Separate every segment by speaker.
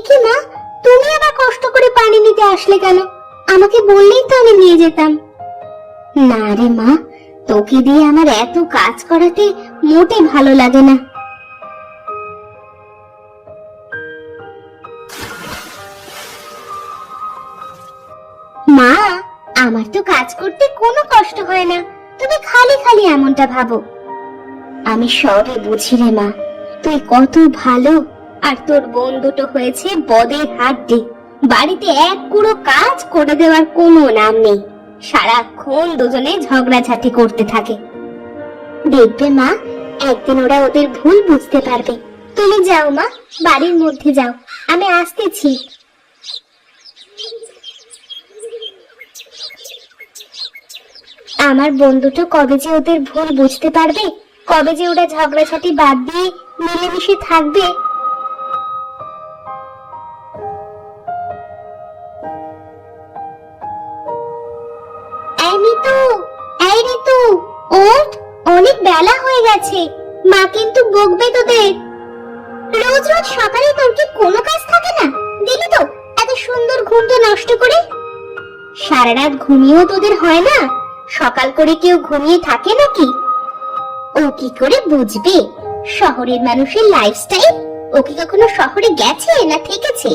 Speaker 1: কি মা, তুমি আবার কষ্ট করে পানি নিতে আসলে কেন? আমাকে বললেই তো আমি নিয়ে যেতাম। না রে মা, তোকে দিয়ে আমার এত কাজ করাতে মোটে ভালো লাগে না। মা, আমার তো কাজ করতে কোনো কষ্ট হয় না, তুমি খালি খালি এমনটা ভাবো। আমি সবে বুঝি রে মা, তুই কত ভালো। আর তোর বোন দুটো হয়েছে বদের হাড্ডি, বাড়িতে এক কুড়ো কাজ করে দেওয়ার কোনো নাম নেই। সারাক্ষণ দুজনে ঝগড়াঝাটি করতে থাকে। দেখবে মা, একদিন ওরা ওদের ভুল বুঝতে পারবে। তুমি যাও মা, বাড়ির মধ্যে যাও, আমি আসতেছি। আমার বন্ধুটা কবে যে ওদের ভুল বুঝতে পারবে, কবে যে ওরা ঝগড়াঝাটি বাদ দিয়ে মিলেমিশে থাকবে। এই মিতু, এই ঋতু, ওঠ, অনেক বেলা হয়ে গেছে, মা কিন্তু বকবে তোদের। রোজ রোজ সকালে তোর কি কোনো কাজ থাকে না? দিলি তো এত সুন্দর ঘুমটা নষ্ট করে। সারা রাত ঘুমিয়েও তোদের হয় না? সকাল করে কেউ ঘুমিয়ে থাকে নাকি? ও কি করে বুঝবে শহরের মানুষের লাইফস্টাইল? ও কি কখনো শহরে গেছে না থেকেছে?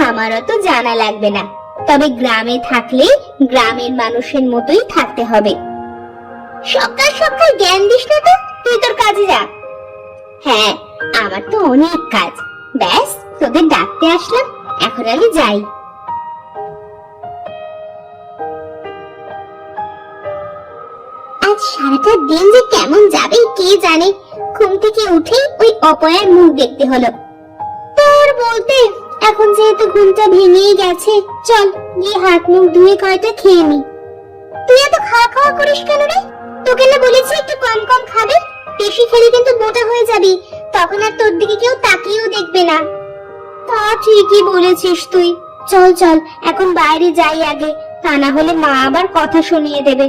Speaker 1: আমারও তো জানা লাগবে না, তবে গ্রামে থাকলে গ্রামের মানুষের মতোই থাকতে হবে। সকাল সকাল জ্ঞান দিস না তো, তুই তোর কাজে যা। হ্যাঁ, আমার তো অনেক কাজ। ব্যাস, তোদের ডাকতে আসলাম, এখন আমি যাই। আজ সারাটা দিন যে কেমন যাবে কে জানে। ঘুম থেকে উঠে ওই অপয়ার মুখ দেখতে হলো। তোর বলতে এখন যেহেতু ঘুমটা ভেঙেই গেছে, চল গিয়ে হাত মুখ ধুয়ে কয়টা খেয়ে নি। তুই এত খাওয়া খাওয়া করিস কেন রে? তোকে না বলেছি একটু কম কম খাবে? বেশি খেলে কিন্তু মোটা হয়ে যাবি, তখন আর তোর দিকে কেউ তাকিয়েও দেখবে না। তা ঠিকই বলেছিস তুই। চল চল, এখন বাইরে যাই আগে, তা না হলে মা আবার কথা শুনিয়ে দেবে।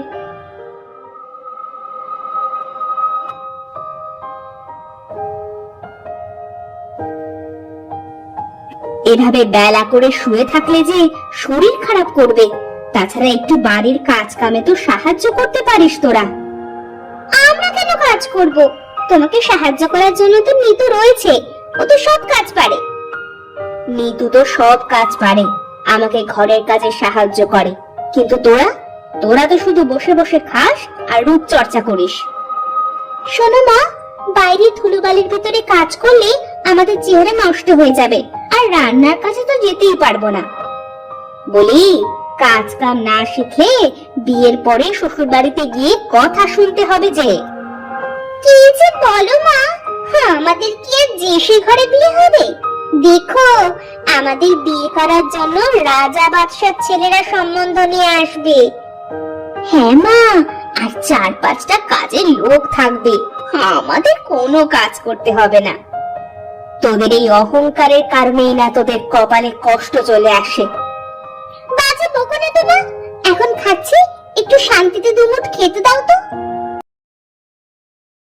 Speaker 1: এভাবে বেলা করে শুয়ে থাকলে যে শরীর খারাপ করবে। তাছাড়া একটু বাড়ির কাজ কামে তো সাহায্য করতে পারিস তোরা। আমরা কেন কাজ করব? তোমাকে সাহায্য করার জন্য তো নিতু রয়েছে, ও তো সব কাজ পারে। নিতু তো সব কাজ পারে, আমাকে ঘরের কাজে সাহায্য করে, কিন্তু তোরা তোরা তো শুধু বসে বসে খাস আর রূপ চর্চা করিস। শোনো মা, বাইরে ধুলোবালির ভিতরে কাজ করলে আমাদের চেহারা নষ্ট হয়ে যাবে, আর রান্নার কাছে তো যেতেই পারবো না। বলি, কাজ কাম না শিখলে বিয়ের পরে শ্বশুর বাড়িতে গিয়ে কথা শুনতে হবে যে। কি যে বলো মা, আমাদের কি আর জেসি ঘরে বিয়ে হবে? দেখো, আমাদের বিয়ে করার জন্য রাজা বাদশার ছেলেরা সম্বন্ধ নিয়ে আসবে। হ্যাঁ মা, আর 4-5টা কাজের লোক থাকবে, আমাদের কোনো কাজ করতে হবে না। তোদের এই অহংকারের কারণেই না তোদের কপালে কষ্ট চলে আসে। বাজে বকো না তো মা, এখন খাচ্ছি, একটু শান্তিতে দুমুঠ খেতে দাও তো।